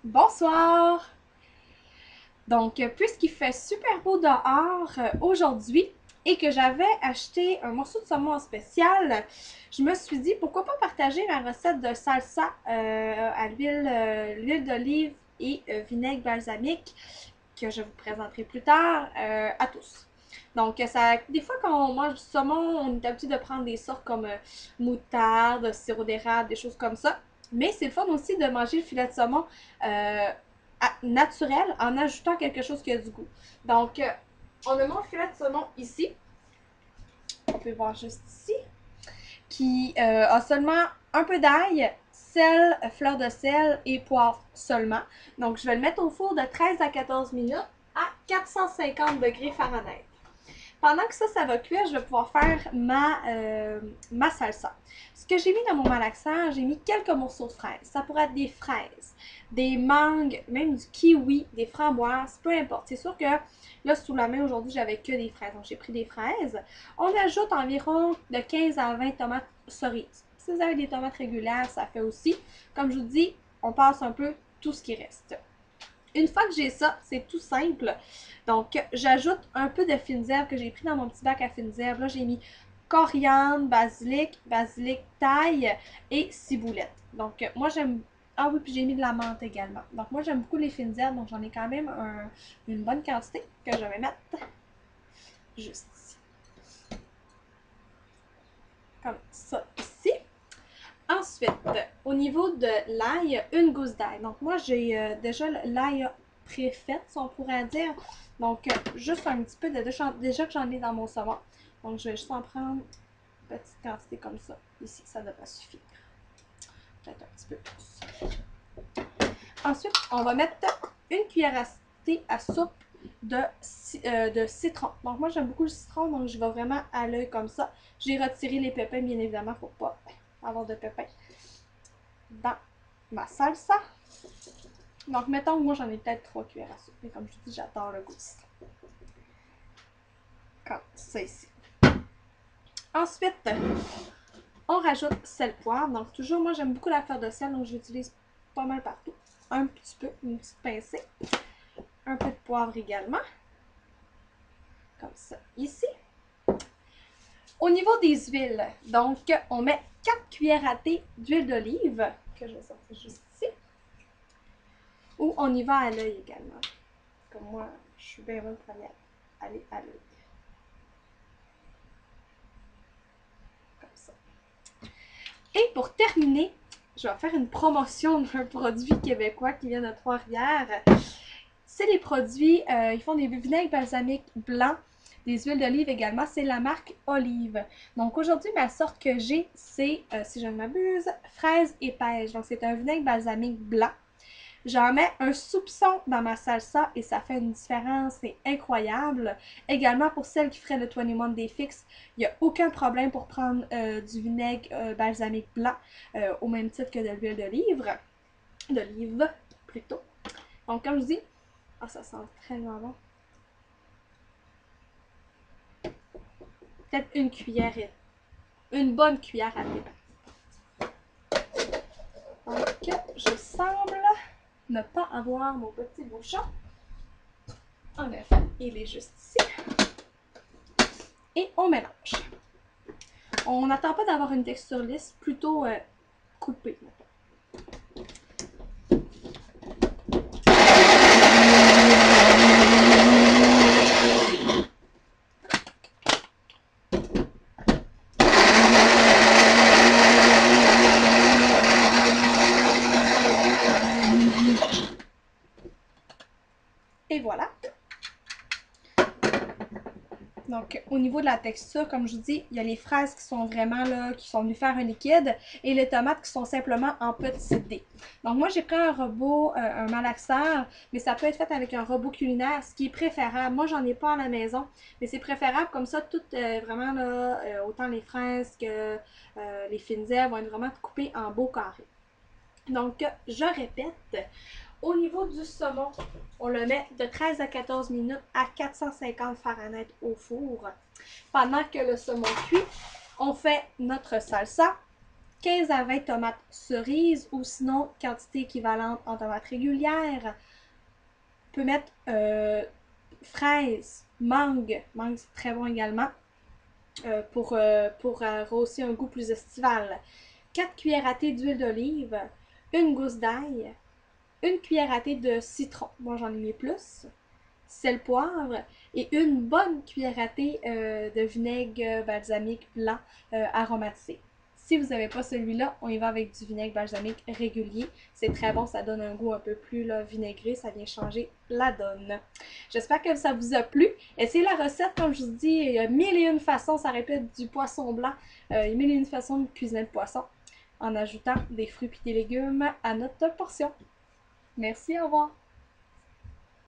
Bonsoir! Donc, puisqu'il fait super beau dehors aujourd'hui et que j'avais acheté un morceau de saumon en spécial, je me suis dit pourquoi pas partager ma recette de salsa à l'huile d'olive et vinaigre balsamique que je vous présenterai plus tard à tous. Donc, des fois, quand on mange du saumon, on est habitué de prendre des sortes comme moutarde, sirop d'érable, des choses comme ça. Mais c'est le fun aussi de manger le filet de saumon naturel en ajoutant quelque chose qui a du goût. Donc, on a mon filet de saumon ici. On peut voir juste ici. Qui a seulement un peu d'ail, sel, fleur de sel et poivre seulement. Donc, je vais le mettre au four de 13 à 14 minutes à 450 degrés Fahrenheit. Pendant que ça va cuire, je vais pouvoir faire ma salsa. Ce que j'ai mis dans mon malaxeur, j'ai mis quelques morceaux de fraises. Ça pourrait être des fraises, des mangues, même du kiwi, des framboises, peu importe. C'est sûr que là, sous la main, aujourd'hui, j'avais que des fraises. Donc, j'ai pris des fraises. On ajoute environ de 15 à 20 tomates cerises. Si vous avez des tomates régulières, ça fait aussi. Comme je vous dis, on passe un peu tout ce qui reste. Une fois que j'ai ça, c'est tout simple. Donc, j'ajoute un peu de fines herbes que j'ai pris dans mon petit bac à fines herbes. Là, j'ai mis coriandre, basilic, thaï et ciboulette. Donc, moi, j'aime... Ah oui, puis j'ai mis de la menthe également. Donc, moi, j'aime beaucoup les fines herbes. Donc, j'en ai quand même une bonne quantité que je vais mettre juste ici. Comme ça, ici. Ensuite, au niveau de l'ail, une gousse d'ail. Donc, moi, j'ai déjà l'ail préfaite, si on pourrait dire. Donc, juste un petit peu, déjà que j'en ai dans mon saumon. Donc, je vais juste en prendre une petite quantité comme ça. Ici, ça devrait suffire. Peut-être un petit peu plus. Ensuite, on va mettre une cuillère à thé à soupe de citron. Donc, moi, j'aime beaucoup le citron, donc je vais vraiment à l'œil comme ça. J'ai retiré les pépins, bien évidemment, pour pas avoir de pépins dans ma salsa. Donc, mettons que moi, j'en ai peut-être 3 cuillères à soupe. Mais comme je dis, j'adore le goût du citron. Comme ça ici. Ensuite, on rajoute sel poivre. Donc, toujours, moi, j'aime beaucoup la fleur de sel, donc je l'utilise pas mal partout. Un petit peu, une petite pincée. Un peu de poivre également. Comme ça, ici. Au niveau des huiles, donc, on met 4 cuillères à thé d'huile d'olive, que je vais sortir juste ici. Ou on y va à l'œil également. Comme moi, je suis bien bonne pour aller à l'œil. Comme ça. Et pour terminer, je vais faire une promotion d'un produit québécois qui vient de Trois-Rivières. C'est les produits, ils font des vinaigres balsamiques blancs, des huiles d'olive également. C'est la marque Olive. Donc aujourd'hui, ma sorte que j'ai, c'est, si je ne m'abuse, fraise et pêche. Donc c'est un vinaigre balsamique blanc. J'en mets un soupçon dans ma salsa et ça fait une différence, c'est incroyable. Également pour celles qui feraient le 21 Day Fix, il n'y a aucun problème pour prendre du vinaigre balsamique blanc au même titre que de l'huile d'olive plutôt. Donc comme je dis, oh, ça sent très bon. Peut-être une cuillère, une bonne cuillère à thé. Donc je semble ne pas avoir mon petit bouchon. En effet, il est juste ici. Et on mélange. On n'attend pas d'avoir une texture lisse, plutôt coupée. Et voilà. Donc, au niveau de la texture, comme je vous dis, il y a les fraises qui sont vraiment là, qui sont venues faire un liquide, et les tomates qui sont simplement en petits dés. Donc, moi, j'ai pris un robot, un malaxeur, mais ça peut être fait avec un robot culinaire, ce qui est préférable. Moi, j'en ai pas à la maison, mais c'est préférable comme ça, tout vraiment là, autant les fraises que les fines herbes vont être vraiment coupées en beaux carrés. Donc, je répète. Au niveau du saumon, on le met de 13 à 14 minutes à 450 Fahrenheit au four. Pendant que le saumon cuit, On fait notre salsa. 15 à 20 tomates cerises ou sinon quantité équivalente en tomates régulières. On peut mettre fraises, mangue. Mangue, c'est très bon également pour rehausser un goût plus estival. 4 cuillères à thé d'huile d'olive, une gousse d'ail, une cuillère à thé de citron. Moi, j'en ai mis plus. Sel, poivre et une bonne cuillère à thé de vinaigre balsamique blanc aromatisé. Si vous n'avez pas celui-là, on y va avec du vinaigre balsamique régulier. C'est très bon, ça donne un goût un peu plus là, vinaigré, ça vient changer la donne. J'espère que ça vous a plu. Essayez la recette, comme je vous dis, il y a mille et une façons, ça répète du poisson blanc. Il y a mille et une façons de cuisiner le poisson en ajoutant des fruits et des légumes à notre portion. Merci, au revoir!